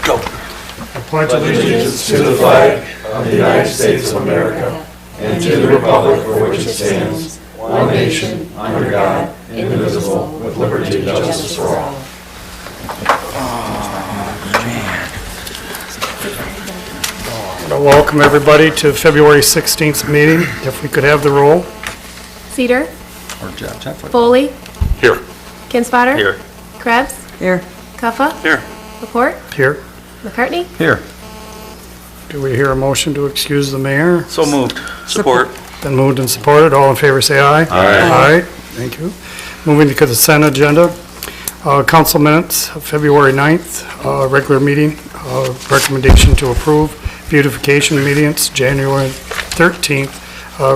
Go. I pledge Allegiance to the flag of the United States of America and to the republic for which it stands, one nation, under God, indivisible, with liberty and justice for all. Welcome everybody to February 16th meeting. If we could have the roll. Cedar. Or Jeff. Foley. Here. Kinspotter. Here. Krebs. Here. Cuffa. Here. Laporte. Here. McCartney. Here. Do we hear a motion to excuse the mayor? So moved. Support. Been moved and supported. All in favor say aye. Aye. Aye. Thank you. Moving to the consent agenda. Council minutes, February 9th, regular meeting, recommendation to approve. Beautification meetings, January 13th,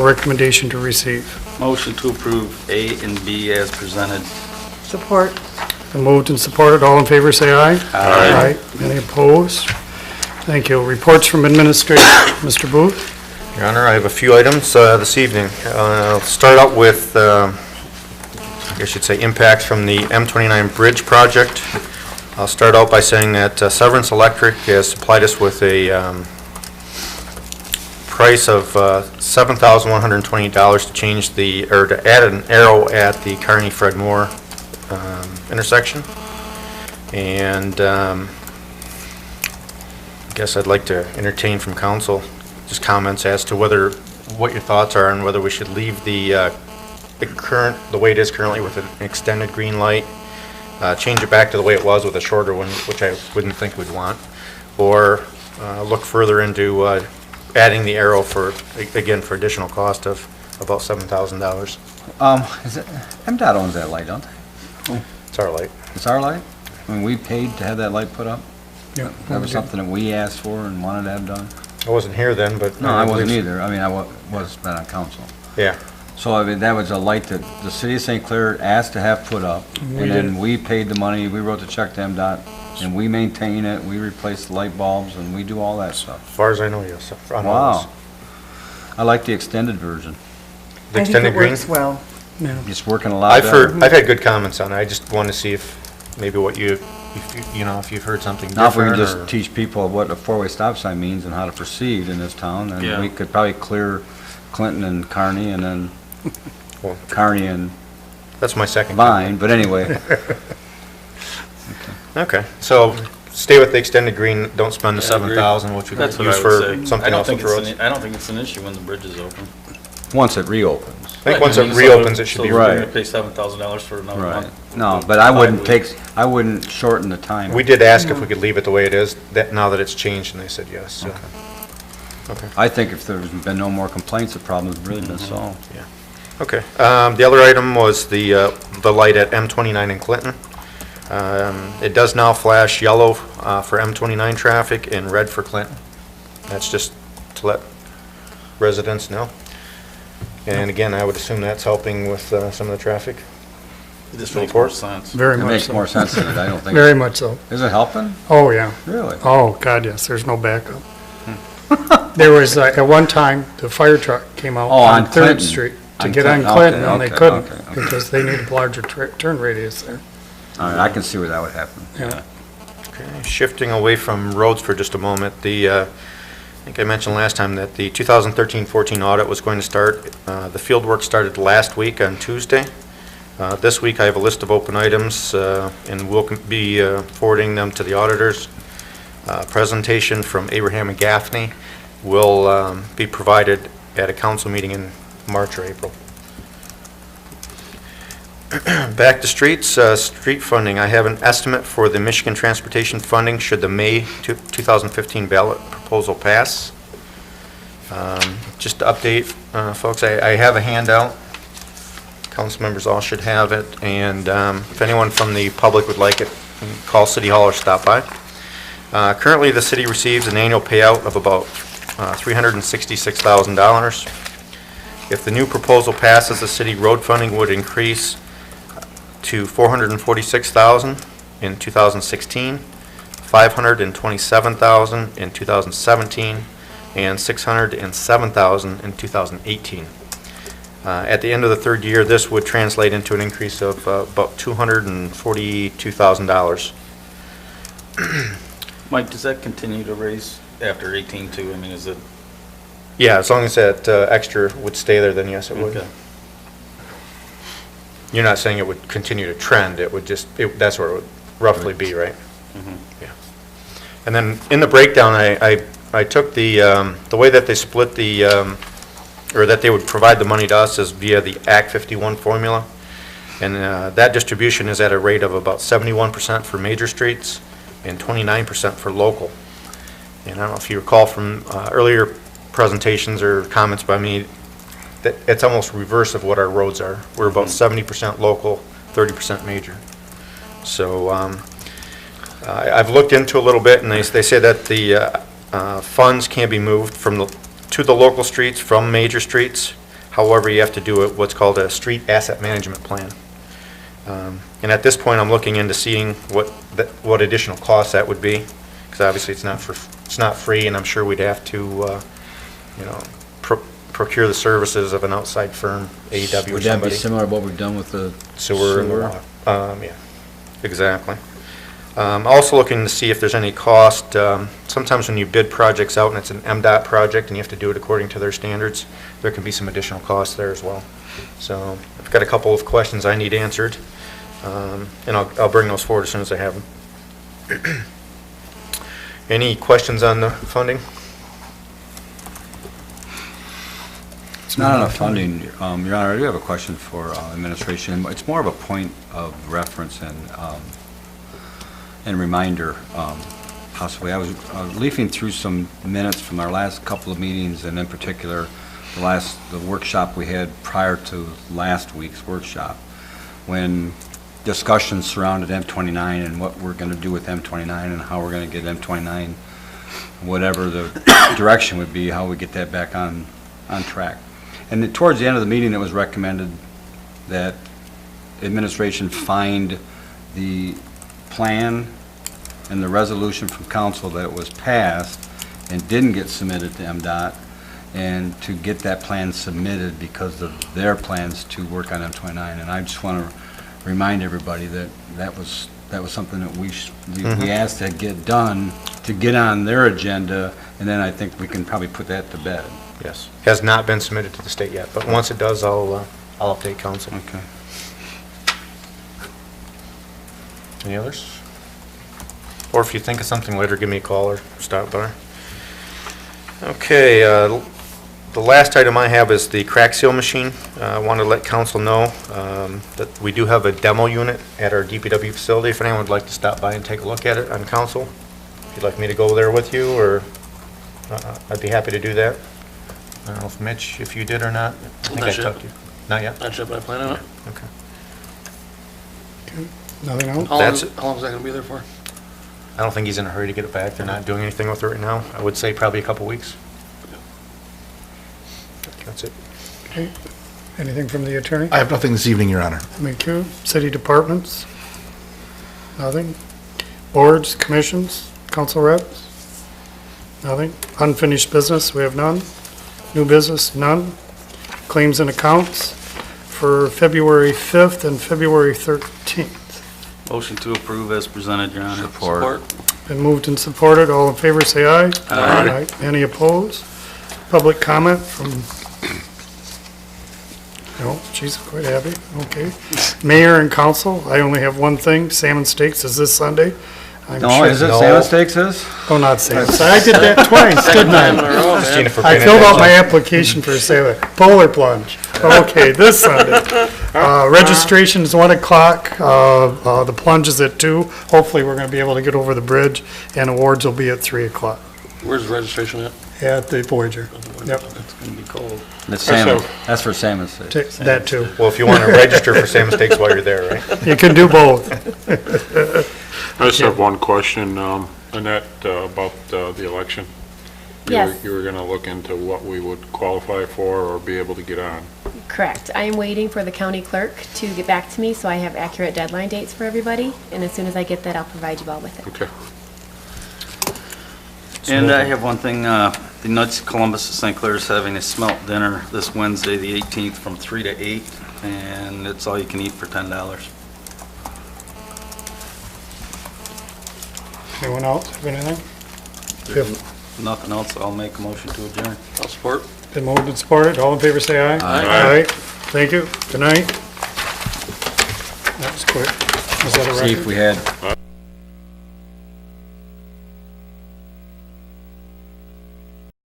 recommendation to receive. Motion to approve A and B as presented. Support. Been moved and supported. All in favor say aye. Aye. Any opposed? Thank you. Reports from administration. Mr. Booth? Your Honor, I have a few items this evening. I'll start out with, I should say, impacts from the M29 bridge project. I'll start out by saying that Severance Electric has supplied us with a price of $7,120 to change to add an arrow at the Kearney-Fred Moore intersection. And I guess I'd like to entertain from council just comments as to what your thoughts are on whether we should leave the way it is currently with an extended green light, change it back to the way it was with a shorter one, which I wouldn't think we'd want, or look further into adding the arrow for additional cost of about $7,000. Is it, MDOT owns that light, don't they? It's our light. It's our light? I mean, we paid to have that light put up? Yeah. That was something that we asked for and wanted to have done? I wasn't here then, but... No, I wasn't either. I mean, I was been on council. Yeah. So, I mean, that was a light that the city of St. Clair asked to have put up, and then we paid the money, we wrote the check to MDOT, and we maintain it, we replace the light bulbs, and we do all that stuff. As far as I know, yes. Wow. I like the extended version. The extended green? I think it works well. Yeah. It's working a lot better. I've had good comments on it. I just want to see if maybe if you've heard something Now, if we different. can just teach people what a four-way stop sign means and how to proceed in this town, Yeah. and we could probably clear Clinton and Kearney, and then Well, Kearney and that's my second. Vine, but anyway. Okay, so stay with the extended green, don't spend the Yeah, I agree. $7,000, which we That's could what use I would for say. something else with roads. I don't think it's an issue when the bridge is open. Once it reopens. I think once it reopens, it should be. So we're Right. gonna pay $7,000 for another Right. month. No, but I wouldn't shorten the time. We did ask if we could leave it the way it is, now that it's changed, and they said yes, so. Okay. I think if there's been no more complaints, the problem's really been solved. Okay, the other item was the light at M29 in Clinton. It does now flash yellow for M29 traffic and red for Clinton. That's just to let residents know. And again, I would assume that's helping with some of the traffic. This makes more sense. Very It much makes so. more sense than it, I don't think. Very much so. Is it helping? Oh, yeah. Really? Oh, God, yes. There's no backup. There was, at one time, the fire truck came out Oh, on on 3rd Clinton. Street to On get on Clinton, Clinton, okay, and they okay, couldn't okay. because they needed larger turn radius there. All right, I can see where that would happen. Yeah. Okay, shifting away from roads for just a moment, I think I mentioned last time that the 2013-14 audit was going to start. The field work started last week on Tuesday. This week I have a list of open items, and we'll be forwarding them to the auditors. Presentation from Abraham and Gaffney will be provided at a council meeting in March or April. Back to streets, street funding. I have an estimate for the Michigan Transportation Funding should the May 2015 ballot proposal pass. Just to update folks, I have a handout. Council members all should have it, and if anyone from the public would like it, call City Hall or stop by. Currently, the city receives an annual payout of about $366,000. If the new proposal passes, the city road funding would increase to $446,000 in 2016, $527,000 in 2017, and $607,000 in 2018. At the end of the third year, this would translate into an increase of about $242,000. Mike, does that continue to raise after 18 too? I mean, is it? Yeah, as long as that extra would stay there, then yes, it would. Okay. You're not saying it would continue to trend, it would just, that's where it would roughly be, right? Mhm. Yeah. And then in the breakdown, I took the way that they split the, or that they would provide the money to us is via the Act 51 formula. And that distribution is at a rate of about 71% for major streets and 29% for local. And I don't know if you recall from earlier presentations or comments by me, that it's almost reverse of what our roads are. We're about 70% local, 30% major. So I've looked into a little bit, and they say that the funds can be moved to the local streets from major streets. However, you have to do what's called a street asset management plan. And at this point, I'm looking into seeing what additional costs that would be, because obviously it's not free, and I'm sure we'd have to, procure the services of an outside firm, AEW or somebody. Would that be similar to what we've done with the Sewer. sewer? Yeah, exactly. Also looking to see if there's any cost. Sometimes when you bid projects out and it's an MDOT project and you have to do it according to their standards, there can be some additional costs there as well. So I've got a couple of questions I need answered, and I'll bring those forward as soon as I have them. Any questions on the funding? It's not enough funding, Your Honor. I do have a question for administration. It's more of a point of reference and reminder, possibly. I was leafing through some minutes from our last couple of meetings, and in particular, the workshop we had prior to last week's workshop, when discussions surrounded M29 and what we're going to do with M29 and how we're going to get M29, whatever the direction would be, how we get that back on track. And towards the end of the meeting, it was recommended that administration find the plan and the resolution from council that was passed and didn't get submitted to MDOT, and to get that plan submitted because of their plans to work on M29. And I just want to remind everybody that was something that we asked to get done, to get on their agenda, and then I think we can probably put that to bed. Yes. Has not been submitted to the state yet, but once it does, I'll update council. Okay. Any others? Or if you think of something later, give me a call or stop by. Okay, the last item I have is the crack seal machine. I want to let council know that we do have a demo unit at our DPW facility. If anyone would like to stop by and take a look at it on council, if you'd like me to go there with you, or I'd be happy to do that. I don't know if Mitch, if you did or not. I think I talked to you. Not yet? Not sure, but I plan on it. Okay. Nothing else? How long That's is how long is that going to be there for? I don't think he's in a hurry to get it back. They're not doing anything with it right now. I would say probably a couple weeks. That's it. Okay. Anything from the attorney? I have nothing this evening, Your Honor. Thank you. City departments? Nothing. Boards, commissions, council reps? Nothing. Unfinished business, we have none. New business, none. Claims and accounts for February 5th and February 13th. Motion to approve as presented, Your Honor. Support. Been moved and supported. All in favor, say aye. Aye. Any opposed? Public comment from, no, she's quite happy. Okay. Mayor and council, I only have one thing. Salmon Steaks is this Sunday. I'm No, sure- is it No. salmon steaks is? Oh, not salmon. I did that twice, didn't Time in a I? row, man. Christina for I bringing filled it out up. my application for salmon. Polar plunge. Okay, this Sunday. Registration is 1 o'clock. The plunge is at 2. Hopefully, we're going to be able to get over the bridge, and awards will be at 3 o'clock Where's the registration at? at the Voyager. Yep, It's going to be cold. It's salmon. That's for salmon steaks. that too. Well, if you want to register for salmon steaks while you're there, right? You can do both. I just have one question, Annette, about the election. Yes. You were going to look into what we would qualify for or be able to get on. Correct. I am waiting for the county clerk to get back to me, so I have accurate deadline dates for everybody. And as soon as I get that, I'll provide you all with it. Okay. And I have one thing, the Knights of Columbus of St. Clair is having a smelt dinner this Wednesday, the 18th, from 3 to 8, and it's all you can eat for $10. Anyone else have anything? If Nothing else, I'll make a motion to adjourn. I'll support. been moved and supported, all in favor say aye. Aye. Thank you, good night. That was quick. Was that a See record? if we had